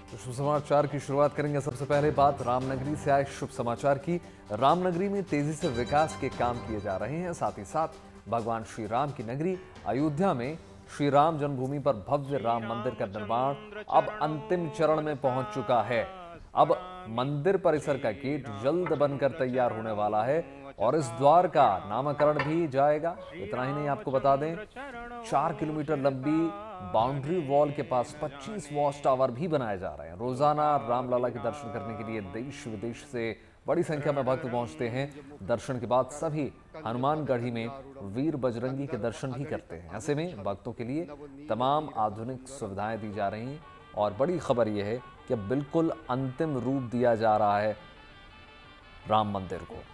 शुभ समाचार की शुरुआत करेंगे। सबसे पहले बात रामनगरी से आए शुभ समाचार की। रामनगरी में तेजी से विकास के काम किए जा रहे हैं। साथ ही साथ भगवान श्री राम की नगरी अयोध्या में श्री राम जन्मभूमि पर भव्य राम मंदिर का निर्माण अब अंतिम चरण में पहुंच चुका है। अब मंदिर परिसर का गेट जल्द बनकर तैयार होने वाला है और इस द्वार का नामकरण भी जाएगा। इतना ही नहीं, आपको बता दें 4 किलोमीटर लंबी बाउंड्री वॉल के पास 25 वॉच टावर भी बनाए जा रहे हैं। रोजाना रामलला के दर्शन करने के लिए देश विदेश से बड़ी संख्या में भक्त पहुंचते हैं। दर्शन के बाद सभी हनुमानगढ़ी में वीर बजरंगी के दर्शन भी करते हैं। ऐसे में भक्तों के लिए तमाम आधुनिक सुविधाएं दी जा रही हैं और बड़ी खबर यह है कि अब बिल्कुल अंतिम रूप दिया जा रहा है राम मंदिर को।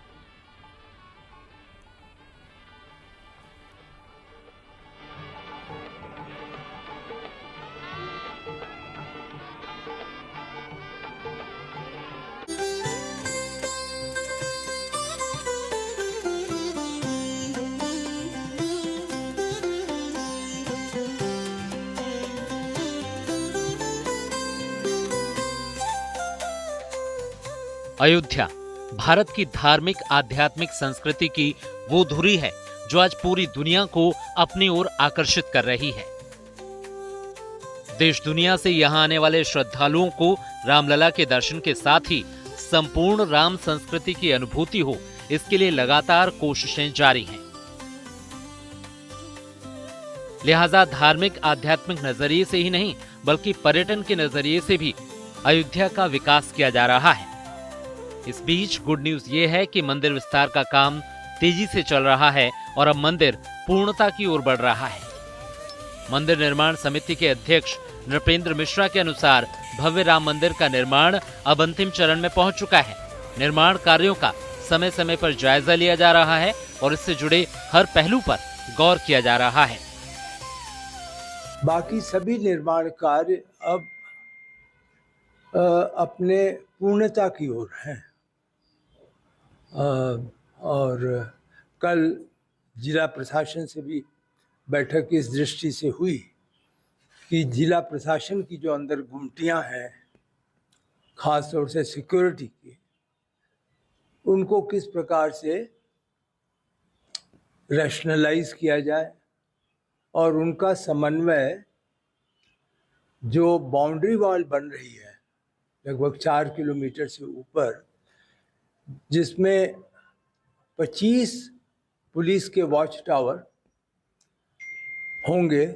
अयोध्या भारत की धार्मिक आध्यात्मिक संस्कृति की वो धुरी है जो आज पूरी दुनिया को अपनी ओर आकर्षित कर रही है। देश दुनिया से यहां आने वाले श्रद्धालुओं को रामलला के दर्शन के साथ ही संपूर्ण राम संस्कृति की अनुभूति हो, इसके लिए लगातार कोशिशें जारी हैं। लिहाजा धार्मिक आध्यात्मिक नजरिए से ही नहीं बल्कि पर्यटन के नजरिए से भी अयोध्या का विकास किया जा रहा है। इस बीच गुड न्यूज ये है कि मंदिर विस्तार का काम तेजी से चल रहा है और अब मंदिर पूर्णता की ओर बढ़ रहा है। मंदिर निर्माण समिति के अध्यक्ष नृपेंद्र मिश्रा के अनुसार भव्य राम मंदिर का निर्माण अब अंतिम चरण में पहुंच चुका है। निर्माण कार्यों का समय समय पर जायजा लिया जा रहा है और इससे जुड़े हर पहलू पर गौर किया जा रहा है। बाकी सभी निर्माण कार्य अब अपने पूर्णता की ओर हैं। और कल जिला प्रशासन से भी बैठक इस दृष्टि से हुई कि जिला प्रशासन की जो अंदर गुमटियां हैं, खास तौर से सिक्योरिटी की, उनको किस प्रकार से रैशनलाइज किया जाए और उनका समन्वय जो बाउंड्री वॉल बन रही है लगभग 4 किलोमीटर से ऊपर, जिसमें 25 पुलिस के वॉच टावर होंगे,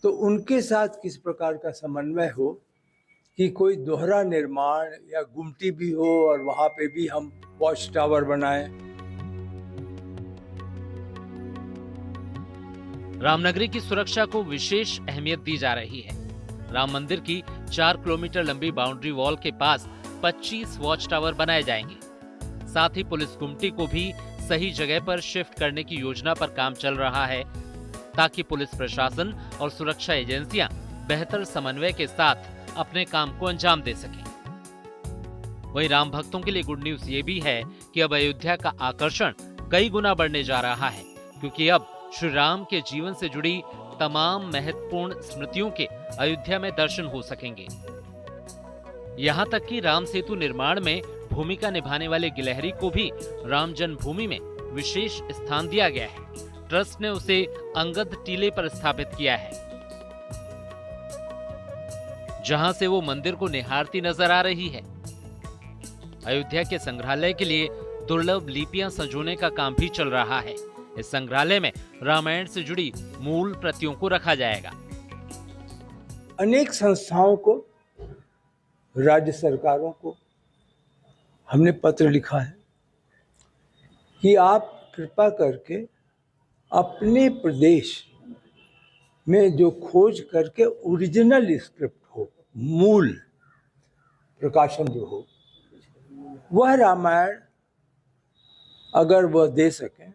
तो उनके साथ किस प्रकार का समन्वय हो कि कोई दोहरा निर्माण या गुमटी भी हो और वहां पे भी हम वॉच टावर बनाएं। रामनगरी की सुरक्षा को विशेष अहमियत दी जा रही है। राम मंदिर की 4 किलोमीटर लंबी बाउंड्री वॉल के पास 25 वॉच टावर बनाए जाएंगे। साथ ही पुलिस गुमटी को भी सही जगह पर शिफ्ट करने की योजना पर काम चल रहा है ताकि पुलिस प्रशासन और सुरक्षा एजेंसियां बेहतर समन्वय के साथ अपने काम को अंजाम दे सकें। वहीं राम भक्तों के लिए गुड न्यूज ये भी है कि अब अयोध्या का आकर्षण कई गुना बढ़ने जा रहा है, क्योंकि अब श्री राम के जीवन से जुड़ी तमाम महत्वपूर्ण स्मृतियों के अयोध्या में दर्शन हो सकेंगे। यहाँ तक कि राम सेतु निर्माण में भूमिका निभाने वाले गिलहरी को भी राम जन्मभूमि में विशेष स्थान दिया गया है। ट्रस्ट ने उसे अंगद टीले पर स्थापित किया है, जहां से वो मंदिर को निहारती नजर आ रही है। अयोध्या के संग्रहालय के लिए दुर्लभ लिपियां संजोने का काम भी चल रहा है। इस संग्रहालय में रामायण से जुड़ी मूल प्रतियों को रखा जाएगा। अनेक संस्थाओं को, राज्य सरकारों को हमने पत्र लिखा है कि आप कृपा करके अपने प्रदेश में जो खोज करके ओरिजिनल स्क्रिप्ट हो, मूल प्रकाशन जो हो, वह रामायण अगर वह दे सकें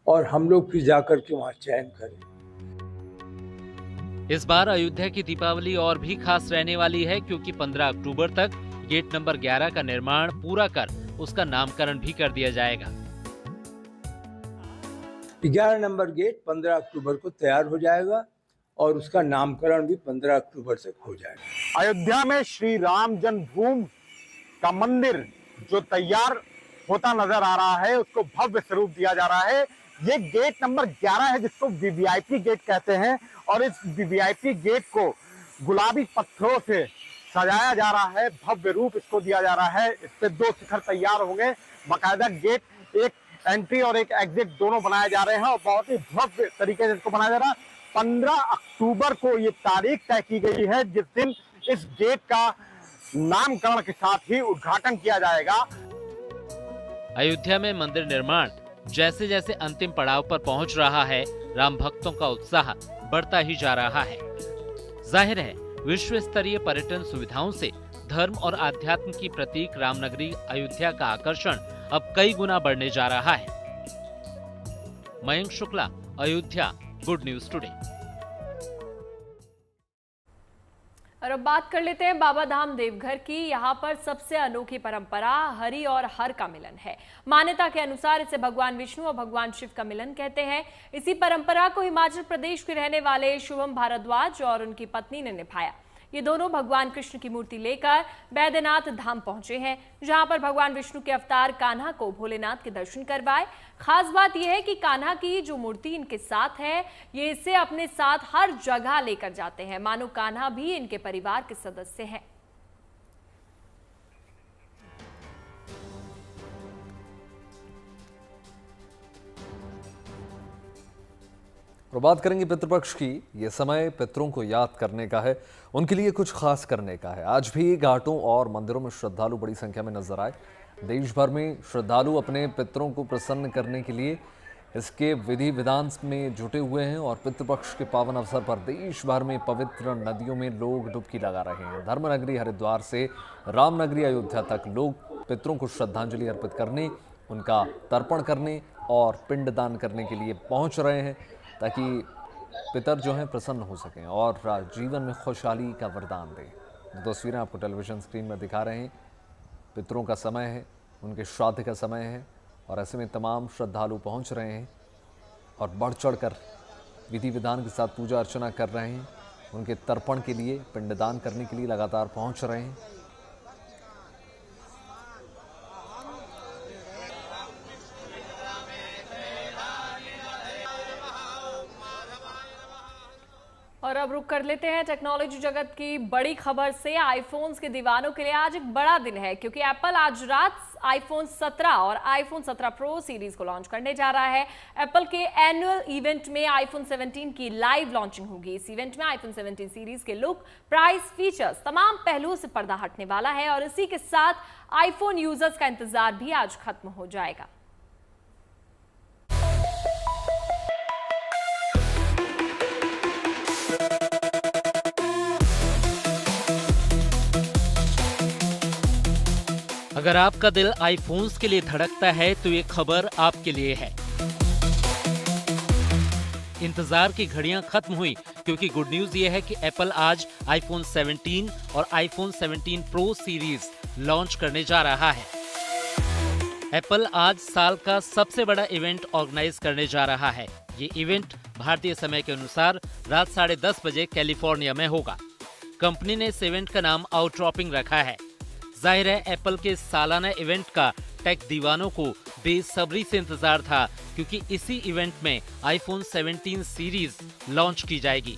और हम लोग फिर जाकर के वहां चयन करें। इस बार अयोध्या की दीपावली और भी खास रहने वाली है, क्योंकि 15 अक्टूबर तक गेट नंबर 11 का निर्माण पूरा कर उसका नामकरण भी कर दिया जाएगा। 11 नंबर गेट 15 अक्टूबर को तैयार हो जाएगा और उसका नामकरण भी 15 अक्टूबर तक हो जाएगा। अयोध्या में श्री राम जन्मभूमि का मंदिर जो तैयार होता नजर आ रहा है, उसको भव्य स्वरूप दिया जा रहा है। ये गेट नंबर 11 है, जिसको वीवीआईपी गेट कहते हैं, और इस वीवीआईपी गेट को गुलाबी पत्थरों से सजाया जा रहा है, भव्य रूप इसको दिया जा रहा है। इस पे 2 शिखर तैयार होंगे, बाकायदा गेट, एक एंट्री और एक एग्जिट दोनों बनाए जा रहे हैं, और बहुत ही भव्य तरीके से इसको बनाया जा रहा है। 15 अक्टूबर को ये तारीख तय की गई है, जिस दिन इस गेट का नामकरण के साथ ही उद्घाटन किया जाएगा। अयोध्या में मंदिर निर्माण जैसे जैसे अंतिम पड़ाव पर पहुंच रहा है, राम भक्तों का उत्साह बढ़ता ही जा रहा है। जाहिर है, विश्व स्तरीय पर्यटन सुविधाओं से धर्म और आध्यात्म की प्रतीक रामनगरी अयोध्या का आकर्षण अब कई गुना बढ़ने जा रहा है। Mayank Shukla, Ayodhya, good news today. और अब बात कर लेते हैं बाबा धाम देवघर की। यहाँ पर सबसे अनोखी परंपरा हरि और हर का मिलन है। मान्यता के अनुसार इसे भगवान विष्णु और भगवान शिव का मिलन कहते हैं। इसी परंपरा को हिमाचल प्रदेश के रहने वाले शुभम भारद्वाज और उनकी पत्नी ने निभाया। ये दोनों भगवान कृष्ण की मूर्ति लेकर बैद्यनाथ धाम पहुंचे हैं, जहां पर भगवान विष्णु के अवतार कान्हा को भोलेनाथ के दर्शन करवाए। खास बात यह है कि कान्हा की जो मूर्ति इनके साथ है, ये इसे अपने साथ हर जगह लेकर जाते हैं, मानो कान्हा भी इनके परिवार के सदस्य हैं। और बात करेंगे पितृपक्ष की। ये समय पितरों को याद करने का है, उनके लिए कुछ खास करने का है। आज भी घाटों और मंदिरों में श्रद्धालु बड़ी संख्या में नजर आए। देश भर में श्रद्धालु अपने पितरों को प्रसन्न करने के लिए इसके विधि विधान में जुटे हुए हैं और पितृपक्ष के पावन अवसर पर देश भर में पवित्र नदियों में लोग डुबकी लगा रहे हैं। धर्मनगरी हरिद्वार से रामनगरी अयोध्या तक लोग पितरों को श्रद्धांजलि अर्पित करने, उनका तर्पण करने और पिंडदान करने के लिए पहुंच रहे हैं, ताकि पितर जो हैं प्रसन्न हो सकें और जीवन में खुशहाली का वरदान दें। जो तस्वीरें आपको टेलीविजन स्क्रीन में दिखा रहे हैं, पितरों का समय है, उनके श्राद्ध का समय है, और ऐसे में तमाम श्रद्धालु पहुंच रहे हैं और बढ़ चढ़ कर विधि विधान के साथ पूजा अर्चना कर रहे हैं। उनके तर्पण के लिए, पिंडदान करने के लिए लगातार पहुंच रहे हैं। और अब रुक कर लेते हैं टेक्नोलॉजी जगत की बड़ी खबर से। आईफोन्स के दीवानों के लिए आज एक बड़ा दिन है, क्योंकि एप्पल आज रात आईफोन 17 और आईफोन 17 प्रो सीरीज को लॉन्च करने जा रहा है। एप्पल के एनुअल इवेंट में आईफोन 17 की लाइव लॉन्चिंग होगी। इस इवेंट में आईफोन 17 सीरीज के लुक, प्राइस, फीचर्स, तमाम पहलुओं से पर्दा हटने वाला है, और इसी के साथ आईफोन यूजर्स का इंतजार भी आज खत्म हो जाएगा। अगर आपका दिल आईफोन्स के लिए धड़कता है तो ये खबर आपके लिए है। इंतजार की घड़ियां खत्म हुई, क्योंकि गुड न्यूज ये है कि एप्पल आज आईफोन 17 और आईफोन 17 प्रो सीरीज लॉन्च करने जा रहा है। एप्पल आज साल का सबसे बड़ा इवेंट ऑर्गेनाइज करने जा रहा है। ये इवेंट भारतीय समय के अनुसार रात 10:30 बजे कैलिफोर्निया में होगा। कंपनी ने इस इवेंट का नाम आउटक्रॉपिंग रखा है। जाहिर है, एप्पल के सालाना इवेंट का टेक दीवानों को बेसब्री से इंतजार था, क्योंकि इसी इवेंट में आईफोन 17 सीरीज लॉन्च की जाएगी।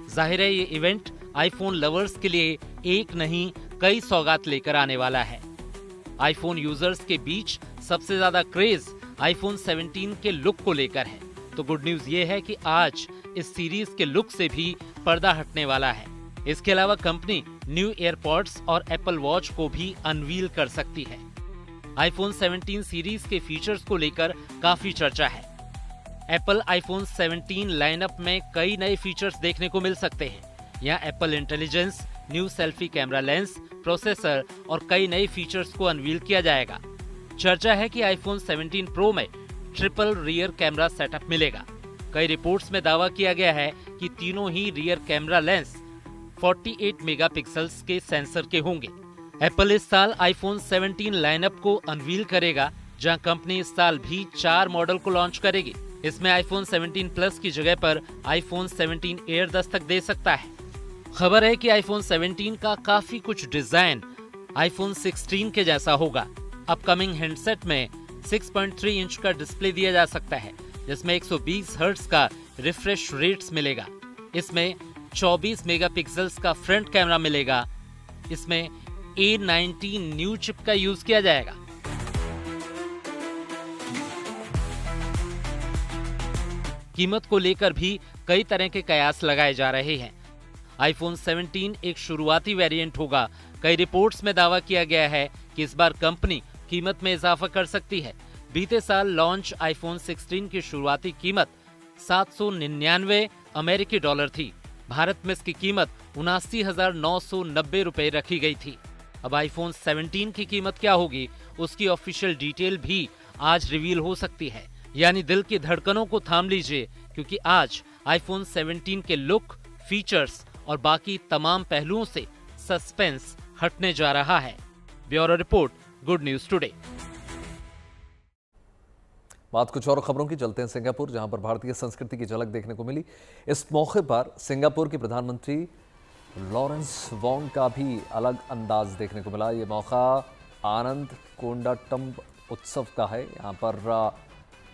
जाहिर है, ये इवेंट आईफोन लवर्स के लिए एक नहीं कई सौगात लेकर आने वाला है। आईफोन यूजर्स के बीच सबसे ज्यादा क्रेज आईफोन 17 के लुक को लेकर है। तो गुड न्यूज ये है कि आज इस सीरीज के लुक से भी पर्दा हटने वाला है। इसके अलावा कंपनी न्यू एयरपॉड्स और एप्पल वॉच को भी अनवील कर सकती है। आईफोन 17 सीरीज के फीचर्स को लेकर काफी चर्चा है। एप्पल आईफोन 17 लाइनअप में कई नए फीचर्स देखने को मिल सकते हैं। यहाँ Apple intelligence, new selfie camera lens, processor और कई नए फीचर्स को अनवील किया जाएगा। चर्चा है कि आईफोन 17 प्रो में ट्रिपल रियर कैमरा सेटअप मिलेगा। कई रिपोर्ट्स में दावा किया गया है कि तीनों ही रियर कैमरा लेंस 48 मेगापिक्सल्स के सेंसर के होंगे। एप्पल इस साल आईफोन 17 लाइनअप को अनवील करेगा, जहां कंपनी इस साल भी 4 मॉडल को लॉन्च करेगी। इसमें आईफोन 17 प्लस की जगह पर आईफोन 17 एयर दस्तक दे सकता है। खबर है कि आईफोन 17 का काफी कुछ डिजाइन आईफोन 16 के जैसा होगा। अपकमिंग हैंडसेट में 6.3 इंच का डिस्प्ले दिया जा सकता है, जिसमें 120 हर्ट्ज का रिफ्रेश रेट्स मिलेगा। इसमें 24 मेगापिक्सल्स का फ्रंट कैमरा मिलेगा। इसमें A90 न्यू चिप का यूज किया जाएगा। कीमत को लेकर भी कई तरह के कयास लगाए जा रहे हैं। आईफोन 17 एक शुरुआती वेरिएंट होगा। कई रिपोर्ट्स में दावा किया गया है कि इस बार कंपनी कीमत में इजाफा कर सकती है। बीते साल लॉन्च आईफोन 16 की शुरुआती कीमत 799 अमेरिकी डॉलर थी। भारत में इसकी कीमत 79,990 रुपए रखी गई थी। अब आईफोन 17 की कीमत क्या होगी, उसकी ऑफिशियल डिटेल भी आज रिवील हो सकती है। यानी दिल की धड़कनों को थाम लीजिए, क्योंकि आज आईफोन 17 के लुक, फीचर्स और बाकी तमाम पहलुओं से सस्पेंस हटने जा रहा है। Bureau report, good news today. बात कुछ और खबरों की, चलते हैं सिंगापुर, जहां पर भारतीय संस्कृति की झलक देखने को मिली। इस मौके पर सिंगापुर के प्रधानमंत्री लॉरेंस वोंग का भी अलग अंदाज देखने को मिला। ये मौका आनंद कोंडाटम उत्सव का है। यहाँ पर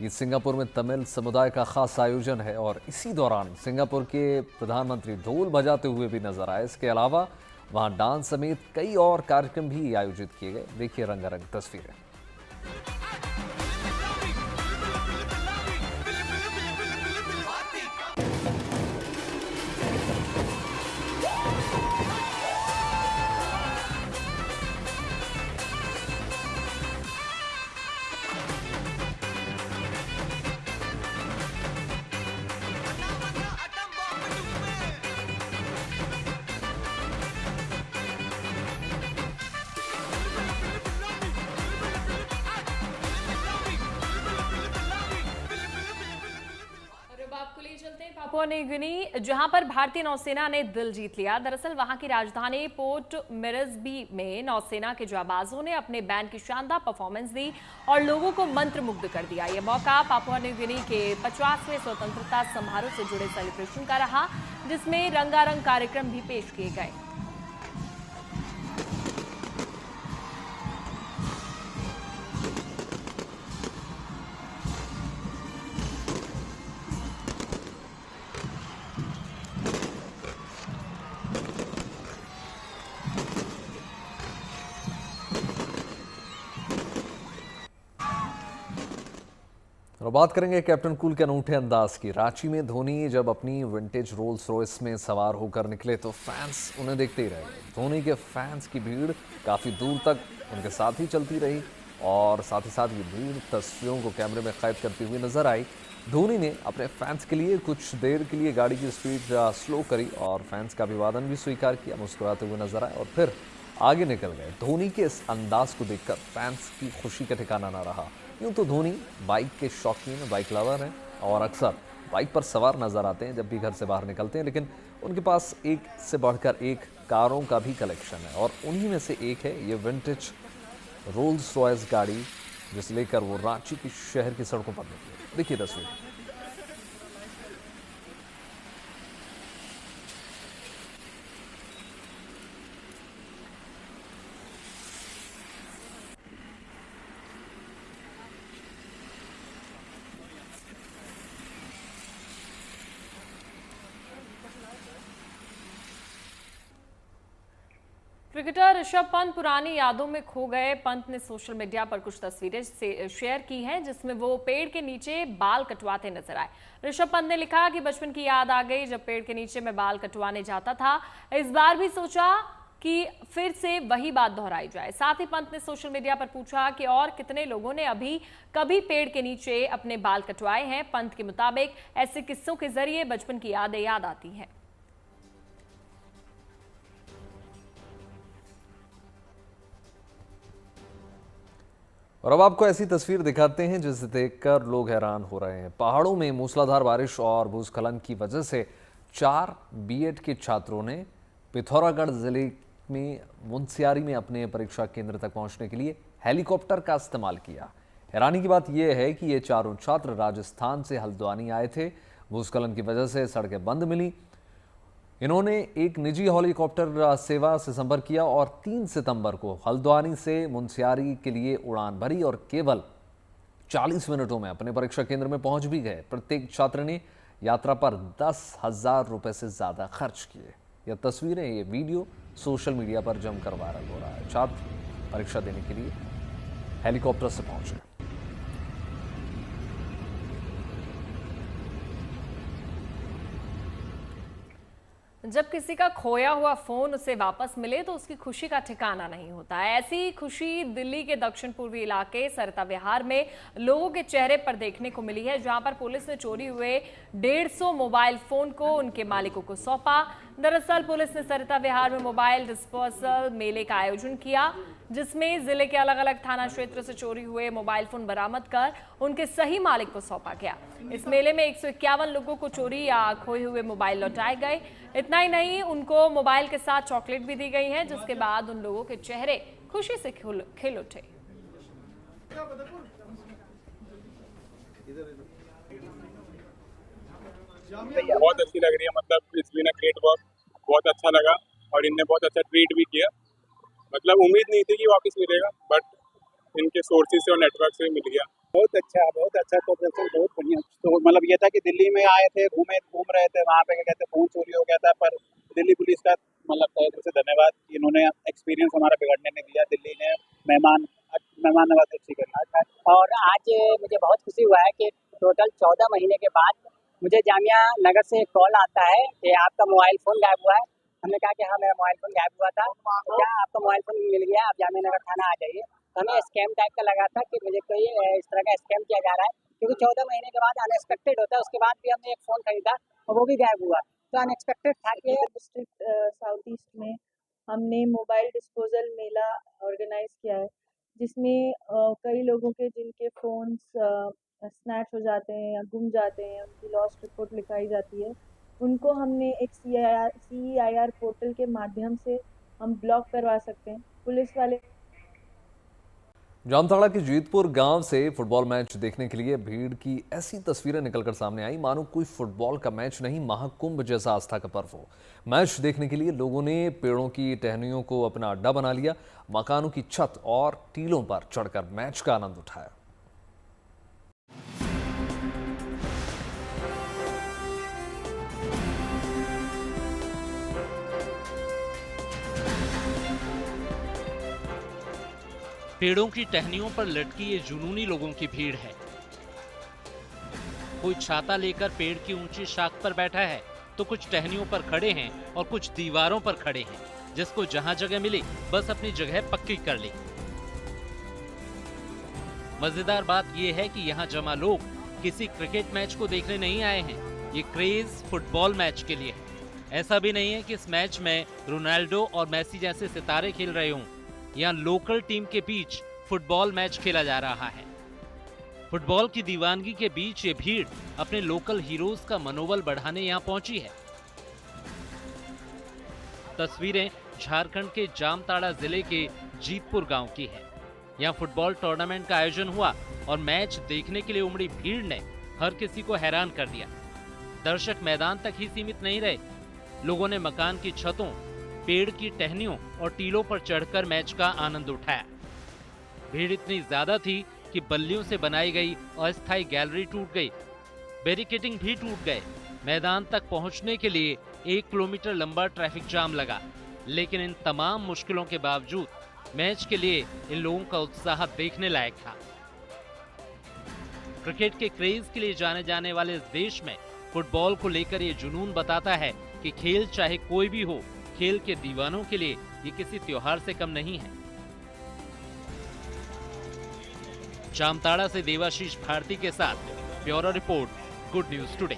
ये सिंगापुर में तमिल समुदाय का खास आयोजन है और इसी दौरान सिंगापुर के प्रधानमंत्री ढोल बजाते हुए भी नजर आए। इसके अलावा वहाँ डांस समेत कई और कार्यक्रम भी आयोजित किए गए। देखिए रंगारंग तस्वीरें। पापुआ न्यू गिनी, जहां पर भारतीय नौसेना ने दिल जीत लिया। दरअसल वहां की राजधानी पोर्ट मोरेस्बी में नौसेना के जाबाजों ने अपने बैंड की शानदार परफॉर्मेंस दी और लोगों को मंत्रमुग्ध कर दिया। यह मौका पापुआ न्यू गिनी के 50वें स्वतंत्रता समारोह से जुड़े सेलिब्रेशन का रहा, जिसमें रंगारंग कार्यक्रम भी पेश किए गए। और बात करेंगे कैप्टन कूल के अनूठे अंदाज की। रांची में धोनी जब अपनी विंटेज रोल्स रॉयस में सवार होकर निकले तो फैंस उन्हें देखते ही रहे। धोनी के फैंस की भीड़ काफ़ी दूर तक उनके साथ ही चलती रही और साथ ही साथ ये भीड़ तस्वीरों को कैमरे में कैद करती हुई नजर आई। धोनी ने अपने फैंस के लिए कुछ देर के लिए गाड़ी की स्पीड स्लो करी और फैंस का अभिवादन भी स्वीकार किया, मुस्कुराते हुए नजर आए और फिर आगे निकल गए। धोनी के इस अंदाज को देखकर फैंस की खुशी का ठिकाना ना रहा। यूँ तो धोनी बाइक के शौकीन, बाइक लवर हैं और अक्सर बाइक पर सवार नजर आते हैं जब भी घर से बाहर निकलते हैं, लेकिन उनके पास एक से बढ़कर एक कारों का भी कलेक्शन है और उन्हीं में से एक है ये विंटेज रोल्स रॉयस गाड़ी, जिसे लेकर वो रांची की शहर की सड़कों पर निकले। देखिए तस्वीर। क्रिकेटर ऋषभ पंत पुरानी यादों में खो गए। पंत ने सोशल मीडिया पर कुछ तस्वीरें शेयर की हैं, जिसमें वो पेड़ के नीचे बाल कटवाते नजर आए। ऋषभ पंत ने लिखा कि बचपन की याद आ गई जब पेड़ के नीचे मैं बाल कटवाने जाता था। इस बार भी सोचा कि फिर से वही बात दोहराई जाए। साथ ही पंत ने सोशल मीडिया पर पूछा कि और कितने लोगों ने अभी कभी पेड़ के नीचे अपने बाल कटवाए हैं। पंत के मुताबिक ऐसे किस्सों के जरिए बचपन की यादें याद आती हैं। और अब आपको ऐसी तस्वीर दिखाते हैं जिसे देखकर लोग हैरान हो रहे हैं। पहाड़ों में मूसलाधार बारिश और भूस्खलन की वजह से 4 बीएड के छात्रों ने पिथौरागढ़ जिले में मुनस्यारी में अपने परीक्षा केंद्र तक पहुंचने के लिए हेलीकॉप्टर का इस्तेमाल किया। हैरानी की बात यह है कि ये चारों छात्र राजस्थान से हल्द्वानी आए थे। भूस्खलन की वजह से सड़कें बंद मिली। इन्होंने एक निजी हेलीकॉप्टर सेवा से संपर्क किया और 3 सितंबर को हल्द्वानी से मुनस्यारी के लिए उड़ान भरी और केवल 40 मिनटों में अपने परीक्षा केंद्र में पहुंच भी गए। प्रत्येक छात्र ने यात्रा पर 10,000 रुपए से ज्यादा खर्च किए। यह तस्वीरें, ये वीडियो सोशल मीडिया पर जमकर वायरल हो रहा है। छात्र परीक्षा देने के लिए हेलीकॉप्टर से पहुंचे। जब किसी का खोया हुआ फोन उसे वापस मिले तो उसकी खुशी का ठिकाना नहीं होता है। ऐसी खुशी दिल्ली के दक्षिण पूर्वी इलाके सरिता विहार में लोगों के चेहरे पर देखने को मिली है, जहां पर पुलिस ने चोरी हुए 150 मोबाइल फोन को उनके मालिकों को सौंपा। दरअसल पुलिस ने सरिता विहार में मोबाइल डिस्पोजल मेले का आयोजन किया, जिसमें जिले के अलग अलग थाना क्षेत्र से चोरी हुए मोबाइल फोन बरामद कर उनके सही मालिक को सौंपा गया। इस मेले में 151 लोगों को चोरी या खोए हुए मोबाइल लौटाए गए। इतना ही नहीं, उनको मोबाइल के साथ चॉकलेट भी दी गई है, जिसके बाद उन लोगों के चेहरे खुशी से खिल उठे। बहुत अच्छी लग रही है, मतलब it's been a great work. बहुत अच्छा लगा और इनने बहुत अच्छा ट्रीट भी किया। मतलब उम्मीद नहीं थी कि वापस मिलेगा, बट इनके सोर्सेज से और नेटवर्क से मिल गया। बहुत अच्छा कोऑपरेशन, बहुत बढ़िया। तो मतलब ये था कि दिल्ली में आए थे, घूम रहे थे, वहाँ पे क्या कहते हैं फोन चोरी हो गया था, पर दिल्ली पुलिस का मतलब तहे दिल से धन्यवाद। इन्होंने एक्सपीरियंस हमारा बिगड़ने नहीं दिया। दिल्ली ने मेहमान नवाजी अच्छी करी। और आज मुझे बहुत खुशी हुआ है कि टोटल 14 महीने के बाद मुझे जामिया नगर से कॉल आता है कि आपका मोबाइल फ़ोन गायब हुआ है। हमने कहा कि हाँ, मेरा मोबाइल फ़ोन गायब हुआ था, तो क्या आपका मोबाइल फ़ोन मिल गया, आप जामिया नगर थाना आ जाइए। तो हमें स्कैम टाइप का लगा था कि मुझे कोई इस तरह का स्कैम किया जा रहा है, क्योंकि 14 महीने के बाद अनएक्सपेक्टेड होता है। उसके बाद भी हमने एक फ़ोन खरीदा और वो भी गायब हुआ, तो अनएक्सपेक्टेड था कि डिस्ट्रिक्ट साउथ ईस्ट में हमने मोबाइल डिस्पोजल मेला ऑर्गेनाइज किया है, जिसमें कई लोगों के जिनके फ़ोन्स स्नैच हो जाते हैं या गुम जाते हैं, उनकी लॉस्ट रिपोर्ट लिखाई जाती है, उनको हमने एक CEIR पोर्टल के माध्यम से हम ब्लॉक करवा सकते हैं। पुलिस वाले जामताड़ा के जीतपुर गांव से फुटबॉल मैच देखने के लिए भीड़ की ऐसी तस्वीरें निकलकर सामने आई मानो कोई फुटबॉल का मैच नहीं, महाकुंभ जैसा आस्था का पर्व हो। मैच देखने के लिए लोगों ने पेड़ों की टहनियों को अपना अड्डा बना लिया, मकानों की छत और टीलों पर चढ़कर मैच का आनंद उठाया। पेड़ों की टहनियों पर लटकी ये जुनूनी लोगों की भीड़ है। कोई छाता लेकर पेड़ की ऊंची शाख पर बैठा है, तो कुछ टहनियों पर खड़े हैं और कुछ दीवारों पर खड़े हैं, जिसको जहां जगह मिली बस अपनी जगह पक्की कर ली। मजेदार बात यह है कि यहाँ जमा लोग किसी क्रिकेट मैच को देखने नहीं आए हैं, ये क्रेज फुटबॉल मैच के लिए है। ऐसा भी नहीं है कि इस मैच में रोनाल्डो और मेसी जैसे सितारे खेल रहे हों। यहाँ लोकल टीम के बीच फुटबॉल मैच खेला जा रहा है। फुटबॉल की दीवानगी के बीच ये भीड़ अपने लोकल हीरोज का मनोबल बढ़ाने यहाँ पहुंची है। तस्वीरें झारखंड के जामताड़ा जिले के जीतपुर गांव की है। यहाँ फुटबॉल टूर्नामेंट का आयोजन हुआ और मैच देखने के लिए उमड़ी भीड़ ने हर किसी को हैरान कर दिया। दर्शक मैदान तक ही सीमित नहीं रहे, लोगों ने मकान की छतों, पेड़ की टहनियों और टीलों पर चढ़कर मैच का आनंद उठाया। भीड़ इतनी ज्यादा थी कि बल्लियों से बनाई गई अस्थायी गैलरी टूट गई, बैरिकेडिंग भी टूट गए। मैदान तक पहुंचने के लिए 1 किलोमीटर लंबा ट्रैफिक जाम लगा, लेकिन इन तमाम मुश्किलों के बावजूद मैच के लिए इन लोगों का उत्साह देखने लायक था। क्रिकेट के क्रेज के लिए जाने जाने वाले इस देश में फुटबॉल को लेकर ये जुनून बताता है कि खेल चाहे कोई भी हो, खेल के दीवानों के लिए ये किसी त्योहार से कम नहीं है। जामताड़ा से देवाशीष भारती के साथ bureau report, good news today.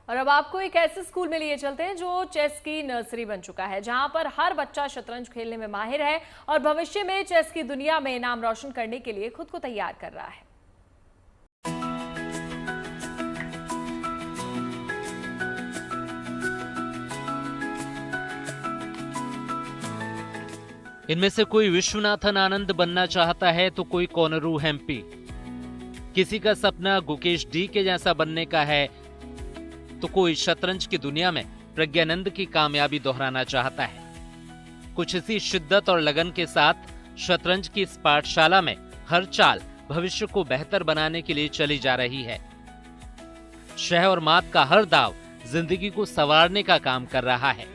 और अब आपको एक ऐसे स्कूल में लिए चलते हैं जो चेस की नर्सरी बन चुका है, जहां पर हर बच्चा शतरंज खेलने में माहिर है और भविष्य में चेस की दुनिया में नाम रोशन करने के लिए खुद को तैयार कर रहा है। इनमें से कोई विश्वनाथन आनंद बनना चाहता है तो कोई कोनरू हेम्पी, किसी का सपना गुकेश डी के जैसा बनने का है तो कोई शतरंज की दुनिया में प्रज्ञानंद की कामयाबी दोहराना चाहता है। कुछ इसी शिद्दत और लगन के साथ शतरंज की इस पाठशाला में हर चाल भविष्य को बेहतर बनाने के लिए चली जा रही है। शह और मात का हर दाव जिंदगी को संवारने का काम कर रहा है।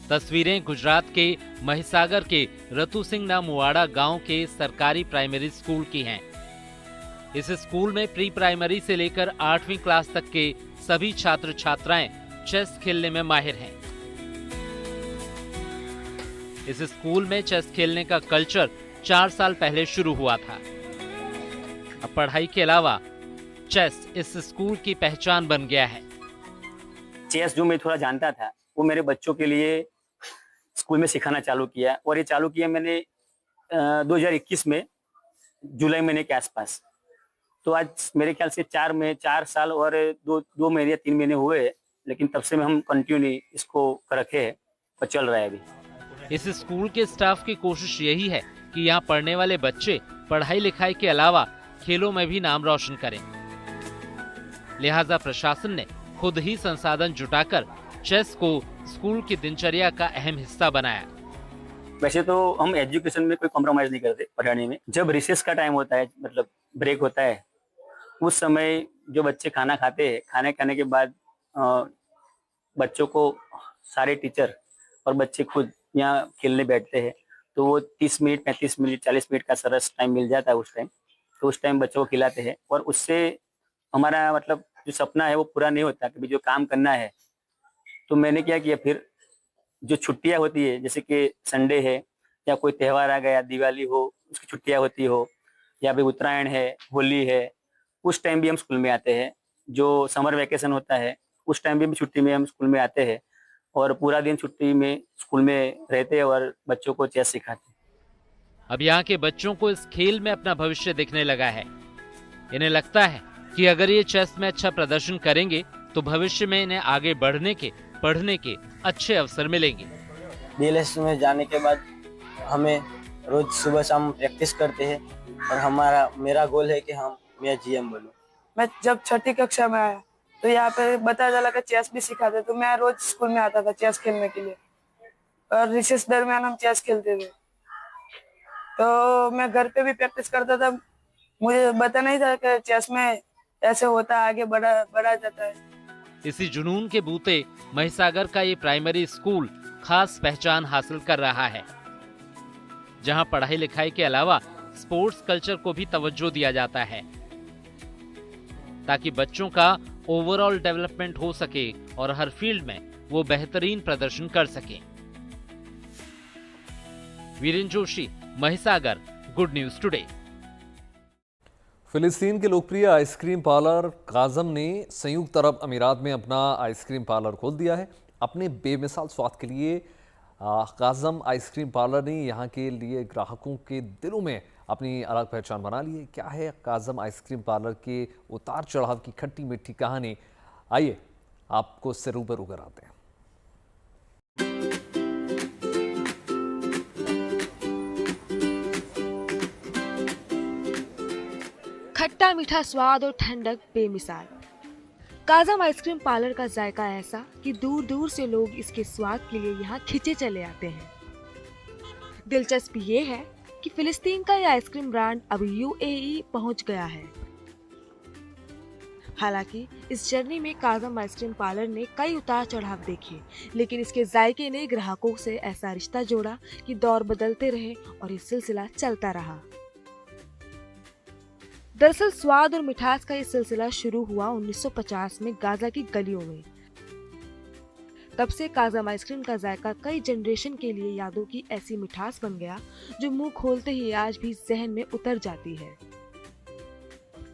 तस्वीरें गुजरात के महिसागर के रतु सिंह नामुवाड़ा गांव के सरकारी प्राइमरी स्कूल की हैं। इस स्कूल में प्री प्राइमरी से लेकर 8वीं क्लास तक के सभी छात्र छात्राएं चेस खेलने में माहिर हैं। इस स्कूल में चेस खेलने का कल्चर 4 साल पहले शुरू हुआ था। अब पढ़ाई के अलावा चेस इस स्कूल की पहचान बन गया है। चेस जो मैं थोड़ा जानता था वो मेरे बच्चों के लिए स्कूल में सिखाना चालू किया, और ये चालू किया मैंने 2021 में जुलाई महीने के आसपास। तो आज मेरे ख्याल से 4 साल और 2 महीने या 3 महीने हुए, लेकिन तब से हम कंटिन्यू इसको रखे हैं और चल रहा है अभी। इस स्कूल के स्टाफ की कोशिश यही है कि यहाँ पढ़ने वाले बच्चे पढ़ाई लिखाई के अलावा खेलों में भी नाम रोशन करें। लिहाजा प्रशासन ने खुद ही संसाधन जुटाकर चेस को स्कूल की दिनचर्या का अहम हिस्सा बनाया। वैसे तो हम एजुकेशन में कोई कॉम्प्रोमाइज नहीं करते पढ़ाने में। जब रिसेस का टाइम होता है, मतलब ब्रेक होता है, उस समय जो बच्चे खाना खाते हैं, खाने खाने के बाद बच्चों को सारे टीचर और बच्चे खुद यहाँ खेलने बैठते हैं, तो वो 30 मिनट 35 मिनट 40 मिनट का सरस टाइम मिल जाता है उस टाइम। तो उस टाइम बच्चों को खिलाते हैं, और उससे हमारा मतलब जो सपना है वो पूरा नहीं होता कि जो काम करना है। तो मैंने क्या किया, फिर जो छुट्टियां होती है, जैसे कि संडे है या कोई त्यौहार आ गया, दिवाली हो उसकी छुट्टियां होती हो, या फिर उत्तरायण है, होली है, उस टाइम भी हम स्कूल में आते हैं। जो समर वैकेशन होता है उस टाइम भी छुट्टी में हम स्कूल में आते हैं, और पूरा दिन छुट्टी में स्कूल में रहते हैं और बच्चों को चेस सिखाते हैं। अब यहाँ के बच्चों को इस खेल में अपना भविष्य दिखने लगा है। इन्हें लगता है कि अगर ये चेस में अच्छा प्रदर्शन करेंगे तो भविष्य में इन्हें आगे बढ़ने के, पढ़ने के अच्छे अवसर मिलेंगे। DLS में जाने के बाद हमें रोज सुबह शाम प्रैक्टिस करते हैं, और मेरा गोल है कि मैं GM बनूं। मैं जब 6ठी कक्षा में आया तो यहाँ पे बताया चला कि चेस भी सिखाते, तो मैं रोज स्कूल में आता था चेस खेलने के लिए, और रिसेस दरमियान हम चेस खेलते थे। तो मैं घर पे भी प्रैक्टिस करता था। मुझे पता नहीं था कि चेस में ऐसे होता है, आगे बढ़ा जाता है। इसी जुनून के बूते महिसागर का ये प्राइमरी स्कूल खास पहचान हासिल कर रहा है, जहां पढ़ाई लिखाई के अलावा स्पोर्ट्स कल्चर को भी तवज्जो दिया जाता है, ताकि बच्चों का ओवरऑल डेवलपमेंट हो सके और हर फील्ड में वो बेहतरीन प्रदर्शन कर सके। Virendra Joshi, Mahisagar, good news today. फिलिस्तीन के लोकप्रिय आइसक्रीम पार्लर काज़म ने संयुक्त अरब अमीरात में अपना आइसक्रीम पार्लर खोल दिया है। अपने बेमिसाल स्वाद के लिए काज़म आइसक्रीम पार्लर ने यहाँ के लिए ग्राहकों के दिलों में अपनी अलग पहचान बना ली है। क्या है काज़म आइसक्रीम पार्लर के उतार चढ़ाव की खट्टी मीठी कहानी, आइए आपको इससे रूबरू कराते हैं। खट्टा मीठा स्वाद और ठंडक बेमिसाल। काज़म आइसक्रीम पार्लर का जायका ऐसा कि दूर दूर से लोग इसके स्वाद के लिए यहाँ खिंचे चले आते हैं। दिलचस्प ये है कि फिलिस्तीन का यह आइसक्रीम ब्रांड अब UAE पहुंच गया है। हालांकि इस जर्नी में काज़म आइसक्रीम पार्लर ने कई उतार चढ़ाव देखे, लेकिन इसके जायके ने ग्राहकों से ऐसा रिश्ता जोड़ा कि दौर बदलते रहे और ये सिलसिला चलता रहा। दरअसल स्वाद और मिठास का ये सिलसिला शुरू हुआ 1950 में गाजा की गलियों में। तब से काज़म आइसक्रीम का जायका कई जनरेशन के लिए यादों की ऐसी मिठास बन गया जो मुंह खोलते ही आज भी जहन में उतर जाती है।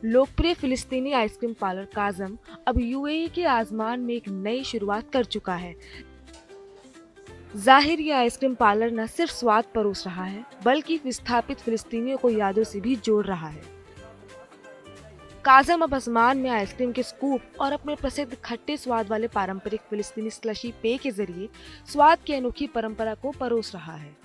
लोकप्रिय फिलिस्तीनी आइसक्रीम पार्लर काज़म अब UAE के आसमान में एक नई शुरुआत कर चुका है। जाहिर ये आइसक्रीम पार्लर न सिर्फ स्वाद परोस रहा है, बल्कि विस्थापित फिलिस्तीनियों को यादों से भी जोड़ रहा है। काज़म अब आसमान में आइसक्रीम के स्कूप और अपने प्रसिद्ध खट्टे स्वाद वाले पारंपरिक फिलिस्तीनी स्लशी पेय के जरिए स्वाद की अनोखी परंपरा को परोस रहा है।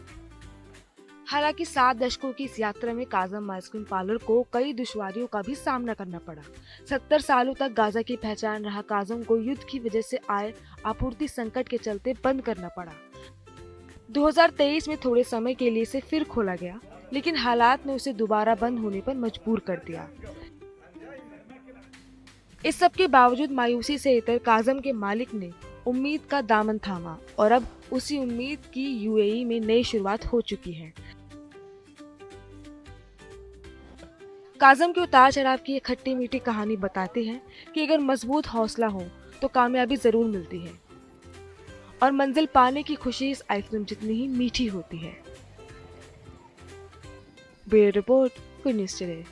हालांकि 7 दशकों की इस यात्रा में काजम आइसक्रीम पार्लर को कई दुश्वारियों का भी सामना करना पड़ा। 70 सालों तक गाजा की पहचान रहा काजम को युद्ध की वजह से आए आपूर्ति संकट के चलते बंद करना पड़ा। 2023 में थोड़े समय के लिए इसे फिर खोला गया, लेकिन हालात ने उसे दोबारा बंद होने पर मजबूर कर दिया। इस सब के बावजूद मायूसी से इतर काजम के मालिक ने उम्मीद का दामन थामा और अब उसी उम्मीद की यूएई में नई शुरुआत हो चुकी है। काजम के उतार चढ़ाव की ये खट्टी मीठी कहानी बताती है कि अगर मजबूत हौसला हो तो कामयाबी जरूर मिलती है और मंजिल पाने की खुशी इस आइसक्रीम जितनी ही मीठी होती है। Bureau report, good news today.